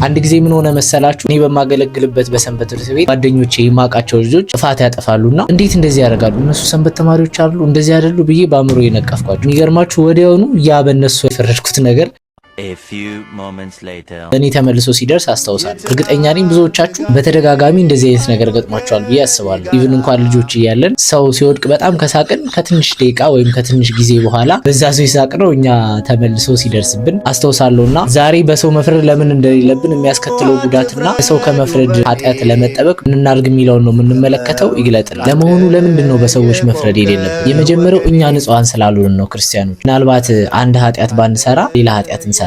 አንድ ጊዜ ምን ሆነ መሰላችሁ? እኔ በማገለግልበት በሰንበት ትምህርት ቤት ጓደኞቼ የማውቃቸው ልጆች ጥፋት ያጠፋሉና እንዴት እንደዚህ ያደርጋሉ? እነሱ ሰንበት ተማሪዎች አይደሉ? እንደዚህ አይደሉ ብዬ በአእምሮ የነቀፍኳቸው። የሚገርማችሁ ወዲያውኑ ያ በእነሱ የፈረድኩት ነገር A few moments later እኔ ተመልሶ ሲደርስ አስታውሳለሁ። እርግጠኛ ነኝ ብዙዎቻችሁ በተደጋጋሚ እንደዚህ አይነት ነገር ገጥሟቸዋል ብዬ አስባለሁ። ኢቭን እንኳን ልጆች እያለን ሰው ሲወድቅ በጣም ከሳቅን ከትንሽ ደቂቃ ወይም ከትንሽ ጊዜ በኋላ በዛ ሰው ይሳቅ ነው እኛ ተመልሶ ሲደርስብን አስታውሳለሁና ዛሬ በሰው መፍረድ ለምን እንደሌለብን የሚያስከትለው ጉዳትና ሰው ከመፍረድ ኃጢአት ለመጠበቅ ምን እናድርግ የሚለውን ነው የምንመለከተው። ይግለጥልናል። ለመሆኑ ለምንድን ነው በሰዎች መፍረድ የሌለብን? የመጀመሪያው እኛ ንጹሃን ስላልሆንን ነው። ክርስቲያኖች ምናልባት አንድ ኃጢአት ባንሰራ ሌላ ኃጢአት እንሰራለን።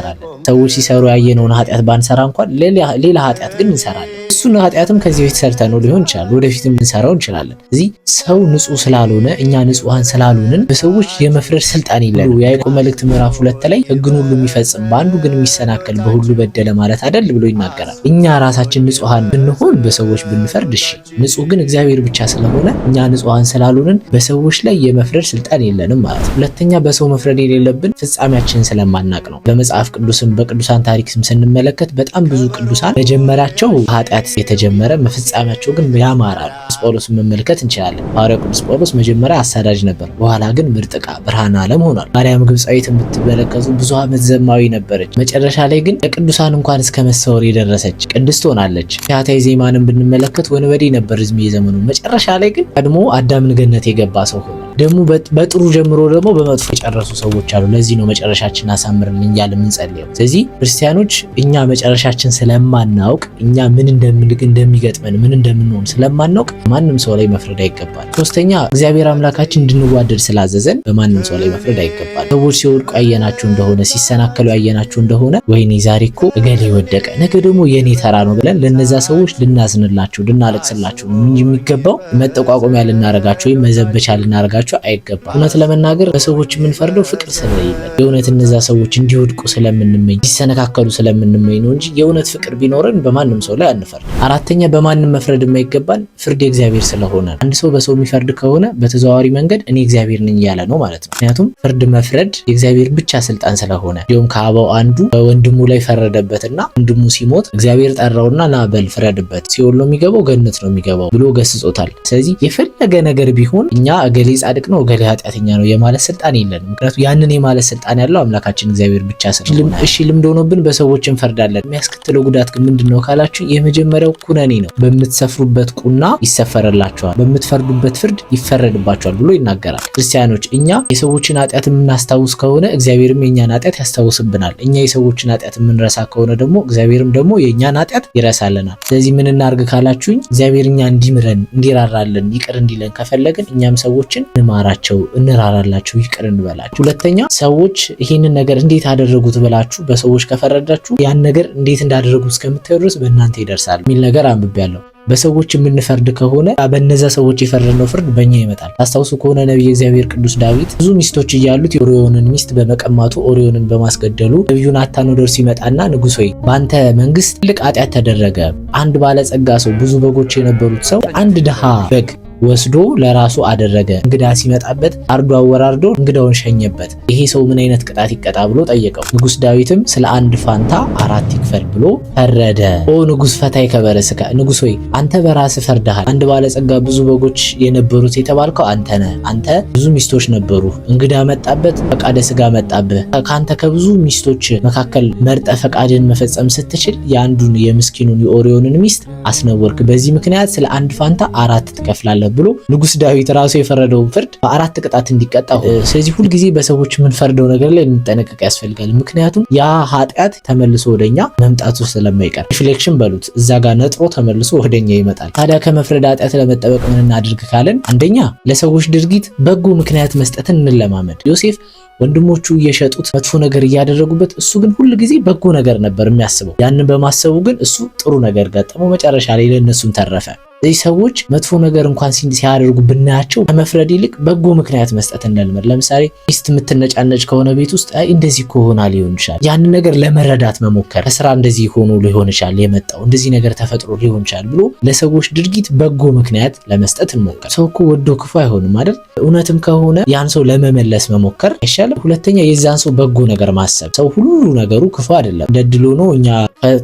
ሰዎች ሲሰሩ ያየነውን ኃጢአት ባንሰራ እንኳን ሌላ ኃጢአት ግን እንሰራለን። እሱን ኃጢአትም ከዚህ በፊት ሰርተነው ሊሆን ይችላል፣ ወደፊትም ልንሰራው እንችላለን። እዚህ ሰው ንጹህ ስላልሆነ እኛ ንጹሃን ስላልሆንን በሰዎች የመፍረድ ስልጣን የለንም። ያዕቆብ መልእክት ምዕራፍ 2 ላይ ሕግን ሁሉ የሚፈጽም በአንዱ ግን የሚሰናከል በሁሉ በደለ ማለት አይደል ብሎ ይናገራል። እኛ ራሳችን ንጹሃን ብንሆን በሰዎች ብንፈርድ እሺ፣ ንጹህ ግን እግዚአብሔር ብቻ ስለሆነ እኛ ንጹሃን ስላልሆንን በሰዎች ላይ የመፍረድ ስልጣን የለንም ማለት ነው። ሁለተኛ በሰው መፍረድ የሌለብን ፍጻሜያችንን ስለማናቅ ነው። በመጽሐፍ ቅዱስም በቅዱሳን ታሪክም ስንመለከት በጣም ብዙ ቅዱሳን መጀመሪያቸው ኃጢአት የተጀመረ መፍጻሜያቸው ግን ያማራሉ። ቅዱስ ጳውሎስን መመልከት እንችላለን። ሐዋርያው ቅዱስ ጳውሎስ መጀመሪያ አሳዳጅ ነበር፣ በኋላ ግን ምርጥ ዕቃ ብርሃነ ዓለም ሆኗል። ማርያም ግብጻዊት የምትመለከቱ ብዙ ዓመት ዘማዊ ነበረች። መጨረሻ ላይ ግን ለቅዱሳን እንኳን እስከ መሰወር የደረሰች ቅድስት ሆናለች። ፈያታዊ ዜማንን ብንመለከት ወንበዴ ነበር እድሜ ዘመኑ። መጨረሻ ላይ ግን ቀድሞ አዳምን ገነት የገባ ሰው ሆኗል። ደግሞ በጥሩ ጀምሮ ደግሞ በመጥፎ የጨረሱ ሰዎች አሉ። ለዚህ ነው መጨረሻችን አሳምርልን እያልን የምንጸልየው። ስለዚህ ክርስቲያኖች እኛ መጨረሻችን ስለማናውቅ እኛ ምን እንደሚገጥመን ምን እንደምንሆን ስለማናውቅ ማንም ሰው ላይ መፍረድ አይገባል። ሶስተኛ እግዚአብሔር አምላካችን እንድንዋደድ ስላዘዘን በማንም ሰው ላይ መፍረድ አይገባል። ሰዎች ሲወድቁ ያየናቸው እንደሆነ ሲሰናከሉ ያየናቸው እንደሆነ ወይኔ ዛሬ እኮ እገሌ ወደቀ ነገ ደግሞ የኔ ተራ ነው ብለን ለነዛ ሰዎች ልናዝንላቸው ልናለቅስላቸው እንጂ የሚገባው መጠቋቆሚያ ልናረጋቸው ወይም መዘበቻ ልናረጋቸው አይገባም። እውነት ለመናገር በሰዎች የምንፈርደው ፍቅር ስለሌለ የእውነት እነዛ ሰዎች እንዲወድቁ ስለምንመኝ ሲሰነካከሉ ስለምንመኝ ነው እንጂ የእውነት ፍቅር ቢኖረን በማንም ሰው ላይ አንፈርድ። አራተኛ በማንም መፍረድ የማይገባን ፍርድ የእግዚአብሔር ስለሆነ አንድ ሰው በሰው የሚፈርድ ከሆነ በተዘዋዋሪ መንገድ እኔ እግዚአብሔር ነኝ እያለ ነው ማለት ነው። ምክንያቱም ፍርድ መፍረድ የእግዚአብሔር ብቻ ስልጣን ስለሆነ እንዲሁም ከአበው አንዱ በወንድሙ ላይ ፈረደበትና ወንድሙ ሲሞት እግዚአብሔር ጠራውና ና በል ፍረድበት፣ ሲኦል ነው የሚገባው ገነት ነው የሚገባው ብሎ ገስጾታል። ስለዚህ የፈለገ ነገር ቢሆን እኛ እገሌ ጻድቅ ነው እገሌ ኃጢአተኛ ነው የማለት ስልጣን የለንም። ምክንያቱም ያንን የማለት ስልጣን ያለው አምላካችን እግዚአብሔር ብቻ ስለሆነ እሺ ልምድ ሆኖብን በሰዎች እንፈርዳለን። የሚያስከትለው ጉዳት ግን ምንድነው ካላችሁ የመጀመሪያው ኩነኔ ነው። በምትሰፍሩበት ቁና ይሰፈረላችኋል፣ በምትፈርዱበት ፍርድ ይፈረድባችኋል ብሎ ይናገራል። ክርስቲያኖች እኛ የሰዎችን ኃጢአት የምናስታውስ ከሆነ እግዚአብሔርም የኛን ኃጢአት ያስታውስብናል። እኛ የሰዎችን ኃጢአት የምንረሳ ከሆነ ደግሞ እግዚአብሔርም ደግሞ የኛን ኃጢአት ይረሳልናል። ስለዚህ ምን እናርግ ካላችሁኝ እግዚአብሔር እኛ እንዲምረን እንዲራራልን ይቅር እንዲለን ከፈለግን እኛም ሰዎችን እንማራቸው እንራራላቸው ይቅር እንበላቸው። ሁለተኛ ሰዎች ይህንን ነገር እንዴት አደረጉት ብላችሁ በሰዎች ከፈረዳችሁ ያን ነገር እንዴት እንዳደረጉት እስከምታዩ ድረስ በእናንተ ይደርሳል የሚል ነገር አንብቤያለሁ። በሰዎች የምንፈርድ ከሆነ በእነዛ ሰዎች የፈረድነው ፍርድ በእኛ ይመጣል። ታስታውሱ ከሆነ ነቢየ እግዚአብሔር ቅዱስ ዳዊት ብዙ ሚስቶች እያሉት የኦርዮንን ሚስት በመቀማቱ ኦርዮንን በማስገደሉ ነቢዩ ናታን ወደ እርሱ ይመጣና ንጉሥ ሆይ በአንተ መንግስት ትልቅ ኃጢአት ተደረገ። አንድ ባለጸጋ ሰው ብዙ በጎች የነበሩት ሰው አንድ ድሃ በግ ወስዶ ለራሱ አደረገ። እንግዳ ሲመጣበት አርዶ አወራርዶ እንግዳውን ሸኘበት። ይሄ ሰው ምን አይነት ቅጣት ይቀጣ ብሎ ጠየቀው። ንጉሥ ዳዊትም ስለ አንድ ፋንታ 4 ይክፈል ብሎ ፈረደ። ኦ ንጉሥ ፈታይ ከበረስከ፣ ንጉሥ ሆይ አንተ በራስህ ፈርደሃል። አንድ ባለጸጋ ብዙ በጎች የነበሩት የተባልከው አንተ ነህ። አንተ ብዙ ሚስቶች ነበሩ፣ እንግዳ መጣበት፣ ፈቃደ ስጋ መጣብህ። ከአንተ ከብዙ ሚስቶች መካከል መርጠ ፈቃድን መፈጸም ስትችል የአንዱን የምስኪኑን የኦርዮንን ሚስት አስነወርክ። በዚህ ምክንያት ስለ አንድ ፋንታ 4 ትከፍላለህ ብሎ ንጉሥ ዳዊት ራሱ የፈረደውን ፍርድ በ4 ቅጣት እንዲቀጣ። ስለዚህ ሁልጊዜ በሰዎች የምንፈርደው ነገር ላይ እንጠነቀቅ ያስፈልጋል። ምክንያቱም ያ ኃጢአት ተመልሶ ወደኛ መምጣቱ ስለማይቀር ሪፍሌክሽን በሉት እዛ ጋር ነጥሮ ተመልሶ ወደኛ ይመጣል። ታዲያ ከመፍረድ ኃጢአት ለመጠበቅ ምን እናድርግ ካለን አንደኛ ለሰዎች ድርጊት በጎ ምክንያት መስጠትን እንለማመድ። ዮሴፍ ወንድሞቹ እየሸጡት መጥፎ ነገር እያደረጉበት እሱ ግን ሁሉ ጊዜ በጎ ነገር ነበር የሚያስበው። ያንን በማሰቡ ግን እሱ ጥሩ ነገር ገጠመው፣ መጨረሻ ላይ ለነሱም ተረፈ። እዚህ ሰዎች መጥፎ ነገር እንኳን ሲያደርጉ ብናያቸው ከመፍረድ ይልቅ በጎ ምክንያት መስጠት እንልመድ። ለምሳሌ ሚስት የምትነጫነጭ ከሆነ ቤት ውስጥ እንደዚህ ከሆነ ሊሆን ይችላል፣ ያንን ነገር ለመረዳት መሞከር። ከስራ እንደዚህ ሆኖ ሊሆን ይችላል የመጣው እንደዚህ ነገር ተፈጥሮ ሊሆን ይችላል ብሎ ለሰዎች ድርጊት በጎ ምክንያት ለመስጠት እንሞክር። ሰው እኮ ወዶ ክፉ አይሆንም አይደል? እውነትም ከሆነ ያን ሰው ለመመለስ መሞከር አይሻልም? ሁለተኛ የዛን ሰው በጎ ነገር ማሰብ። ሰው ሁሉ ነገሩ ክፉ አይደለም። እንደድሎ ነው እኛ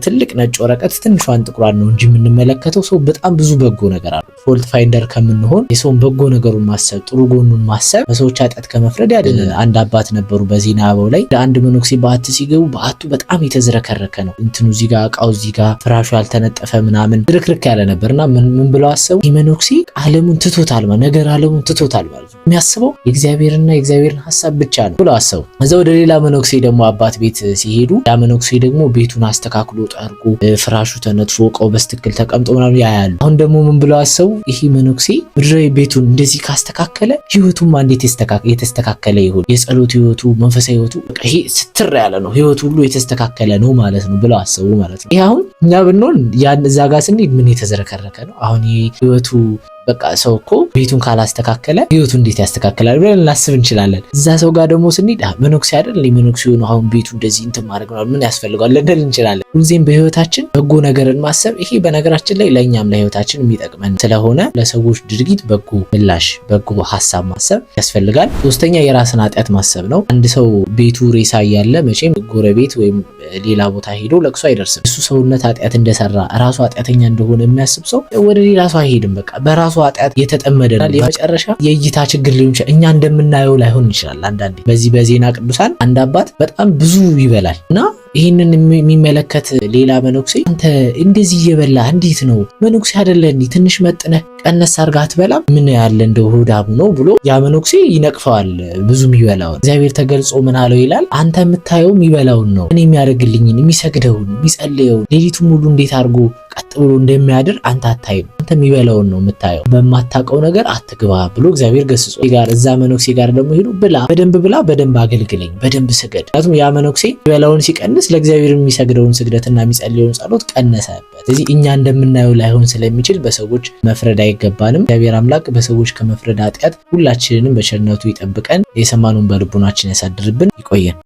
ትልቅ ነጭ ወረቀት ትንሿን ጥቁሯን ነው እንጂ የምንመለከተው። ሰው በጣም ብዙ በጎ ነገር አለ። ፎልት ፋይንደር ከምንሆን የሰውን በጎ ነገሩን ማሰብ፣ ጥሩ ጎኑን ማሰብ በሰዎች ኃጢአት ከመፍረድ ያድነናል። አንድ አባት ነበሩ በዜና አበው ላይ አንድ መነኩሴ በዓት ሲገቡ በዓቱ በጣም የተዝረከረከ ነው። እንትኑ እዚህ ጋር እቃው እዚህ ጋር ፍራሹ ያልተነጠፈ ምናምን ዝርክርክ ያለ ነበርና ምን ብለው አሰቡ? ይህ መነኩሴ ዓለሙን ትቶታል ማለት ነገር ዓለሙን ትቶታል ማለት ነው። የሚያስበው የእግዚአብሔርና የእግዚአብሔርን ሐሳብ ብቻ ነው ብለው አሰቡ። እዛ ወደ ሌላ መነኩሴ ደግሞ አባት ቤት ሲሄዱ ያ መነኩሴ ደግሞ ቤቱን አስተካክሎ ጠርጎ ፍራሹ ተነጥፎ እቃው በስትክክል ተቀምጦ ምናምን ያያሉ። አሁን ደግሞ ምን ብለው አሰቡ? ይህ መነኩሴ ምድራዊ ቤቱን እንደዚህ ካስተካከለ ህይወቱማ እንዴት የተስተካከለ ይሁን፣ የጸሎት ህይወቱ፣ መንፈሳዊ ህይወቱ በቃ ይሄ ስትር ያለ ነው፣ ህይወቱ ሁሉ የተስተካከለ ነው ማለት ነው ብለው አሰቡ ማለት ነው። ይሄ አሁን እኛ ብንሆን ያን እዛ ጋር ስንሄድ ምን የተዘረከረከ ነው አሁን ይሄ ህይወቱ በቃ ሰው እኮ ቤቱን ካላስተካከለ ህይወቱ እንዴት ያስተካክላል ብለን እናስብ እንችላለን። እዛ ሰው ጋር ደግሞ ስንሄድ መነኩሴ አይደል መነኩሴ ነው አሁን ቤቱ እንደዚህ እንትን ማድረግ ነው ምን ያስፈልጋል ልንል እንችላለን። ሁልጊዜም በህይወታችን በጎ ነገርን ማሰብ ይሄ በነገራችን ላይ ለእኛም ለህይወታችን የሚጠቅመን ስለሆነ ለሰዎች ድርጊት በጎ ምላሽ በጎ ሀሳብ ማሰብ ያስፈልጋል። ሶስተኛ የራስን ኃጢአት ማሰብ ነው። አንድ ሰው ቤቱ ሬሳ እያለ መቼም ጎረቤት ወይም ሌላ ቦታ ሄዶ ለቅሶ አይደርስም። እሱ ሰውነት ኃጢአት እንደሰራ ራሱ ኃጢአተኛ እንደሆነ የሚያስብ ሰው ወደ ሌላ ሰው አይሄድም። በቃ በራሱ ኃጢአት የተጠመደናል። የመጨረሻ የእይታ ችግር ሊሆን ይችላል። እኛ እንደምናየው ላይሆን ይችላል። አንዳንዴ በዚህ በዜና ቅዱሳን አንድ አባት በጣም ብዙ ይበላል እና ይህንን የሚመለከት ሌላ መነኩሴ አንተ እንደዚህ እየበላ እንዴት ነው መነኩሴ አይደለ እንዴ ትንሽ መጥነህ ቀነስ አድርገህ አትበላም? ምን ያለ እንደው ሆዳሙ ነው ብሎ ያ መነኩሴ ይነቅፈዋል። ብዙ የሚበላውን እግዚአብሔር ተገልጾ ምን አለው ይላል፣ አንተ የምታየው የሚበላውን ነው፣ እኔ የሚያደርግልኝን የሚሰግደውን የሚጸልየውን ሌሊቱን ሙሉ እንዴት አድርጎ ቀጥ ብሎ እንደሚያድር አንተ አታይም፣ አንተ የሚበላውን ነው የምታየው፣ በማታውቀው ነገር አትግባ ብሎ እግዚአብሔር ገስጾ ጋር እዛ መነኩሴ ጋር ደግሞ ሄዶ ብላ፣ በደንብ አገልግለኝ፣ በደንብ ስገድ። ምክንያቱም ያ መነኩሴ የሚበላውን ሲቀንስ ለእግዚአብሔር የሚሰግደውን ስግደትና የሚጸልየውን ጸሎት ቀነሰበት። ስለዚህ እኛ እንደምናየው ላይሆን ስለሚችል በሰዎች መፍረድ አይገባንም። እግዚአብሔር አምላክ በሰዎች ከመፍረድ ኃጢአት ሁላችንንም በቸርነቱ ይጠብቀን፣ የሰማኑን በልቡናችን ያሳድርብን። ይቆየን።